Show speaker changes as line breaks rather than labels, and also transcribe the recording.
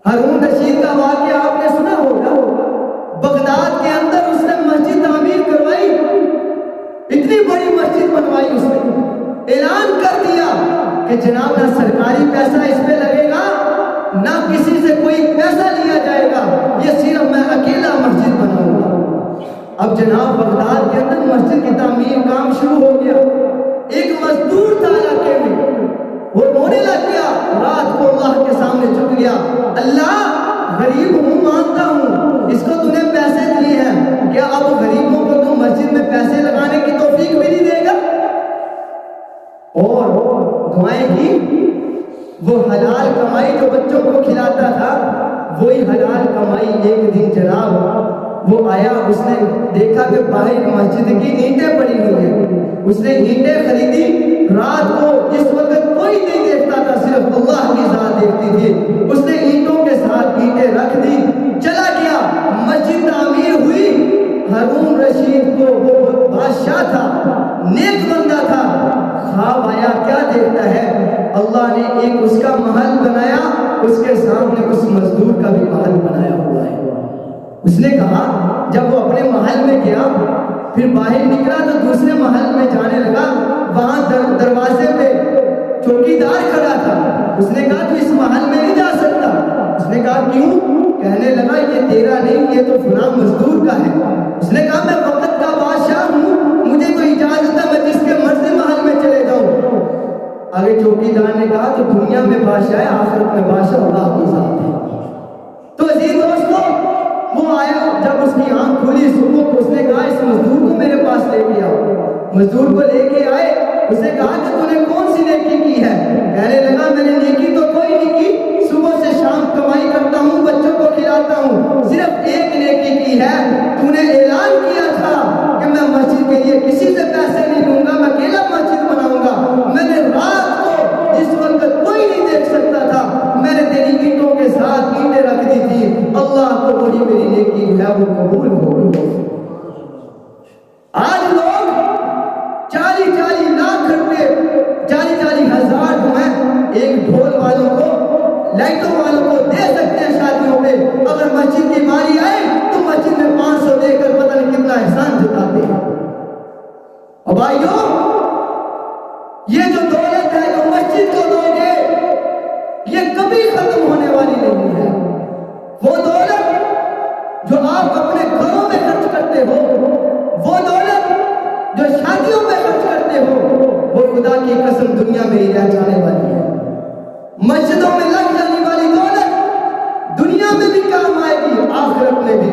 ہارون رشید کا واقعہ آپ نے سنا ہوگا، بغداد کے اندر اس نے مسجد تعمیر کروائی، اتنی بڑی مسجد بنوائی، اس نے اعلان کر دیا کہ جناب نہ سرکاری پیسہ اس پہ لگے گا، نہ کسی سے کوئی پیسہ لیا جائے گا، یہ صرف میں اکیلا مسجد بناؤں گا۔ اب جناب بغداد کے اندر مسجد کی تعمیر کام شروع ہو گیا۔ ایک مزدور تھا علاقے میں، وہ رونے لگ گیا، رات کو اللہ کے سامنے جھک گیا، اللہ غریب ہوں مانتا ہوں، اس کو تو نے پیسے دیے ہیں، کیا اب غریبوں کو تو مسجد میں پیسے لگانے کی توفیق بھی نہیں دے گا؟ اور دعائیں کی، وہ حلال کمائی جو بچوں کو کھلاتا تھا، وہی حلال کمائی ایک دن جناب وہ آیا، اس نے دیکھا کہ باہر مسجد کی اینٹیں پڑی ہوئی ہیں، اس نے اینٹیں خریدی، رات کو جس وقت کوئی نہیں دیکھتا تھا، صرف اللہ کی ذات دیکھتی تھی، اس نے اینٹوں کے ساتھ اینٹیں رکھ دی، چلا گیا، مسجد تعمیر ہوئی۔ ہارون رشید کو، وہ بادشاہ تھا، نیک بندہ تھا، خواب آیا، کیا دیکھتا ہے؟ اللہ نے ایک اس کا محل بنایا، اس کے سامنے اس مزدور کا بھی محل بنایا ہوا ہے۔ اس نے کہا، جب وہ اپنے محل میں گیا، پھر باہر نکلا تو دوسرے محل میں جانے لگا، وہاں دروازے پہ چوکی دار کھڑا تھا، اس نے کہا تو اس محل میں نہیں جا سکتا، اس نے کہا کیوں؟ کہنے لگا یہ تیرا نہیں، یہ تو فلاں مزدور کا ہے۔ اس نے کہا میں وقت کا بادشاہ ہوں، مجھے تو اجازت ہے، میں جس کے مرضی محل میں چلے جاؤں۔ آگے چوکی دار نے کہا تو دنیا میں بادشاہ ہے، آخرت میں بادشاہ اللہ کی ذات ہے۔ تو عزیز دوستو، وہ آیا، جب اس کی آنکھ کھلی صبح کو، اس نے کہا اس مزدور کو میرے پاس لے کے آؤ۔ مزدور کو لے کے آئے، اس نے کہا کہ تو نے کون سی نیکی کی ہے؟ کہنے لگا میں نے نیکی تو کوئی نہیں کی، صبح سے شام کمائی کرتا ہوں، بچوں کو کھلاتا ہوں، صرف ایک نیکی کی ہے، تو نے اعلان کیا تھا کہ میں مسجد کے لیے کسی سے پیسے نہیں لوں گا، میں اکیلا مسجد بناؤں گا، میں نے رات کو جس وقت کوئی نہیں دیکھ سکتا تھا، میں نے تیری اینٹوں کے ساتھ اینٹیں رکھ دی تھی، اللہ کو وہی میری نیکی جو ہے وہ قبول ہو گئی۔ آج لوگ 40 لاکھ روپے، 40 ہزار جو ہیں ایک ڈھول والوں کو، لائٹوں والوں کو دے سکتے ہیں شادیوں پہ، اگر مسجد کی باری آئے تو مسجد میں 500 دے کر پتہ نہیں کتنا احسان جتاتے ہیں۔ اور بھائیوں، یہ جو دولت ہے جو مسجد کو دو گے، یہ کبھی ختم ہونے والی نہیں ہے۔ وہ دولت جو آپ اپنے گھروں میں خرچ کرتے ہو، وہ دولت جو شادیوں میں خرچ کرتے ہو، وہ خدا کی قسم دنیا میں ہی رہ جانے والی ہے۔ مسجدوں میں لگ جانے والی دولت دنیا میں بھی کام آئے گی، آخرت میں بھی